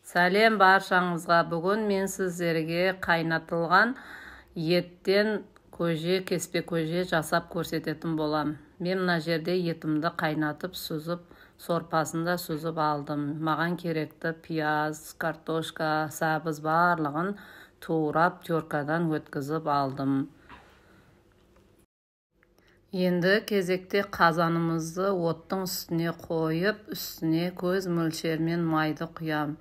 Сәлем баршаңызға. Бүгін мен сіздерге қайнатылған еттен кеспе көже жасап көрсететін болам. Мен мына жерде етімді қайнатып, сүзіп, сорпасында сүзіп алдым. Маған керекті пияз, картошка, сабыз барлығын турап, теркадан өткізіп алдым. Енді кезекте қазанымызды оттың үстіне қойып, үстіне көз мөлшермен майды құям.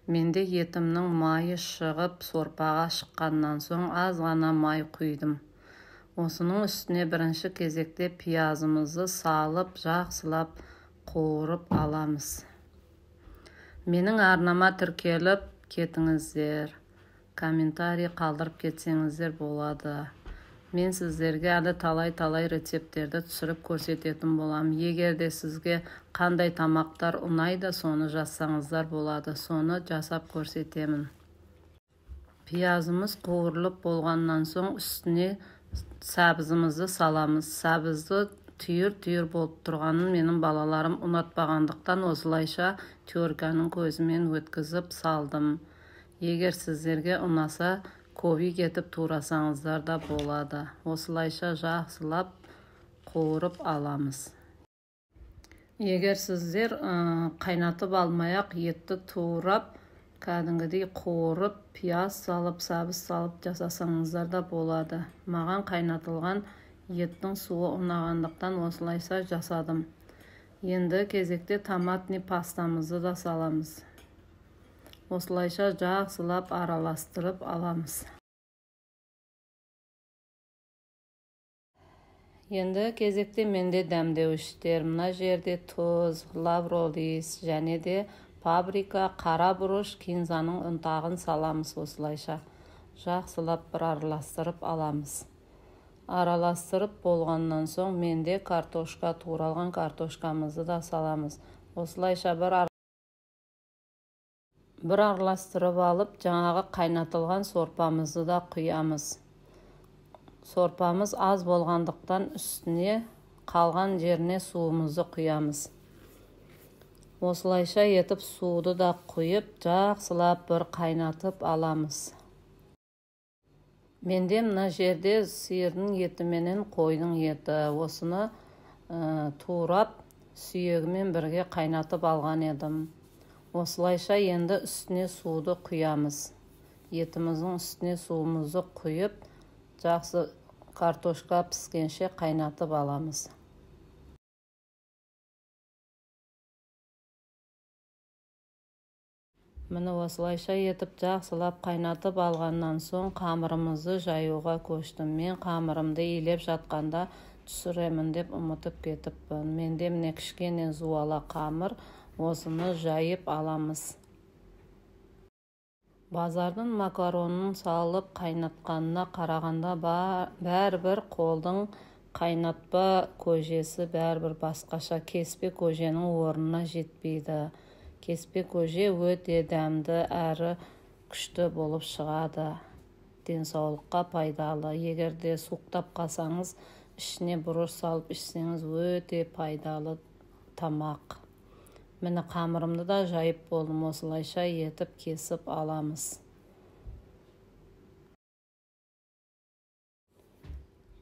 Менде етімнің майы шығып, сорпаға шыққаннан соң аз ғана май құйдым. Осының үстіне бірінші кезекте пиязымызды салып, жақсылап қуырып аламыз. Менің арнама тіркеліп кетіңіздер. Комментарий қалдырып кетсеңіздер болады. Мен сіздерге әлі талай рецептерді түсіріп көрсететін болам. Егер де сізге қандай тамақтар ұнайды, соны жазсаңыздар болады. Соны жасап көрсетемін. Пиязымыз қуырылып болғаннан соң үстіне сәбізімізді саламыз. Сәбізді түйір болып тұрғанын менің балаларым ұнатпағандықтан осылайша терканың көзімен өткізіп салдым. Егер сіздерге ұнаса, көбей кетіп турасаңыздар да болады. Осылайша жақсылап қуырып аламыз. Егер сіздер қайнатып алмай-ақ етті турап, кәдімгідей қуырып, пияз салып, сәбіз салып жасасаңыздар да болады. Маған қайнатылған еттің суы ұнағандықтан осылайша жасадым. Енді кезекте томатный пастамызды да саламыз. Осылайша жақсылап араластырып аламыз. Енді кезекте менде дәмдеуіштер. Мына жерде тұз, лавролис және де паприка, қара бұрыш, кинзаның ұнтағын саламыз. Осылайша жақсылап бір араластырып аламыз. Араластырып болғаннан соң менде картошка, туралған картошкамызды да саламыз. Осылайша бір араластырып алып, жаңағы қайнатылған сорпамызды да құямыз. Сорпамыз аз болғандықтан үстіне қалған жеріне суымызды құямыз. Осылайша етіп суды да құйып, жақсылап бір қайнатып аламыз. Менде мына жерде сиырдың еті менен қойдың еті. Осыны турап, сүйегімен бірге қайнатып алған едім. Осылайша енді үстіне суды құямыз. Етіміздің үстіне суымызды құйып, жақсы картошка піскенше қайнатып аламыз. Міне осылайша етіп жақсылап қайнатып алғаннан соң қамырымызды жаюға көштім. Мен қамырымды илеп жатқанда түсіремін деп ұмытып кетіппін. Менде міне кішкене зуала қамыр, осыны жайып аламыз. Базардың макаронын салып қайнатқанына қарағанда бәрібір қолдың қайнатпа көжесі бәрібір басқаша. Кеспе көженің орнына жетпейді. Кеспе көже өте дәмді әрі күшті болып шығады. Денсаулыққа пайдалы. Егер де суықтап қалсаңыз, ішіне бұрыш салып ішсеңіз өте пайдалы тамақ. Міне қамырымды да жайып болдым. Осылайша етіп кесіп аламыз.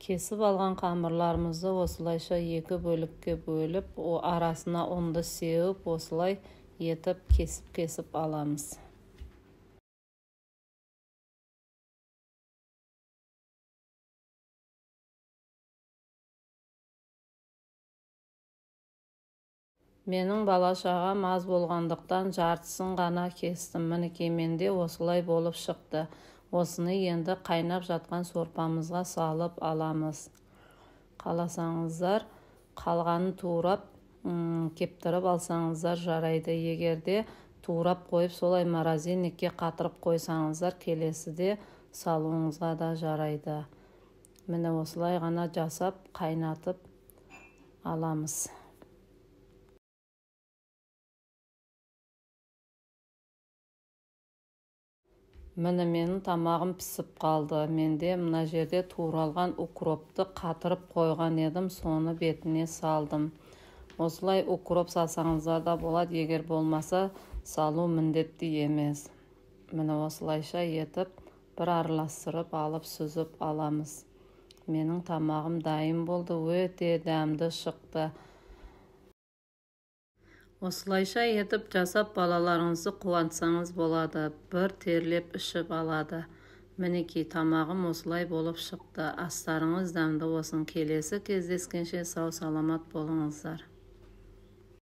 Кесіп алған қамырларымызды осылайша екі бөлікке бөліп, арасына ұнды сеуіп, осылай етіп кесіп аламыз. Менің бала-шағам аз болғандықтан жартысын ғана кестім. Мінекей менде осылай болып шықты. Осыны енді қайнап жатқан сорпамызға салып аламыз. Қаласаңыздар, қалғанын турап, кептіріп алсаңыздар жарайды. Егер де турап қойып, солай морозильникке қатырып қойсаңыздар, келесіде салуыңызға да жарайды. Міне осылай ғана жасап, қайнатып аламыз. Міне менің тамағым пісіп қалды. Менде мына жерде туралған укропты қатырып қойған едім, соны бетіне салдым. Осылай укроп салсаңыздар да болады, егер болмаса салу міндетті емес. Міне осылайша етіп бір араластырып алып сүзіп аламыз. Менің тамағым дайын болды, өте дәмді шықты. Осылайша етіп жасап балаларыңызды қуантсаңыз болады, бір терлеп ішіп алады. Мінекей тамағым осылай болып шықты. Астарыңыз дәмді болсын. Келесі кездескенше сау саламат болыңыздар.